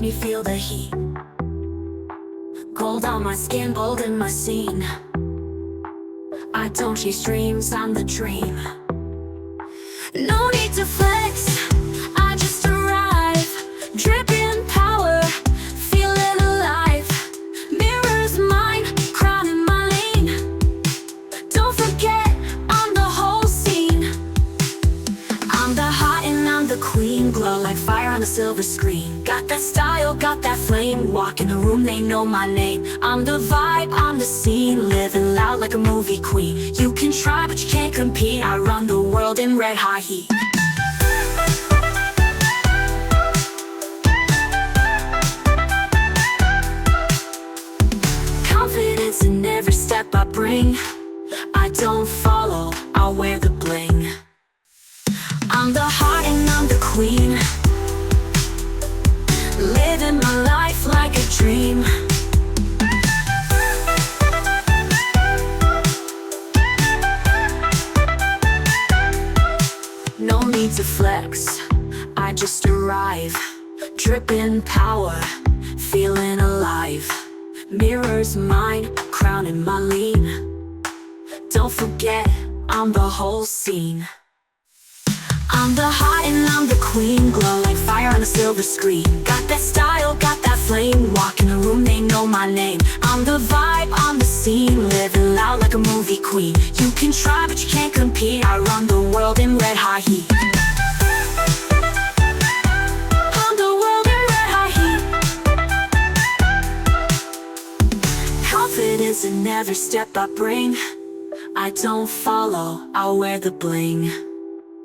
Me feel the heat, cold on my skin, bold in my scene. I don't chase dreams, I'm the dream. No need to flex, I just arrive. Dripping power, feeling alive. Mirrors mine, crowning my lane. Don't forget, I'm the whole scene. I'm the hot and I'm the queen. Glow like fire on a silver screen. Got that style, got that flame. Walk in the room, they know my name. I'm the vibe, I'm the scene. Living loud like a movie queen. You can try, but you can't compete. I run the world in red high heat. Confidence in every step I bring. I don't follow, I'll wear the bling. I'm the heart and I'm the queen. Living my life like a dream. No need to flex, I just arrive. Dripping power, feeling alive. Mirrors mine, crowning my lean. Don't forget, I'm the whole scene. I'm the hot and I'm the queen. Glow like fire on a silver screen. Got that style, got that flame. Walk in the room, they know my name. I'm the vibe, I'm the scene. Living loud like a movie queen. You can try, but you can't compete. I run the world in red high heat. Run the world in red high heat. Confidence in every step I bring. I don't follow, I'll wear the bling.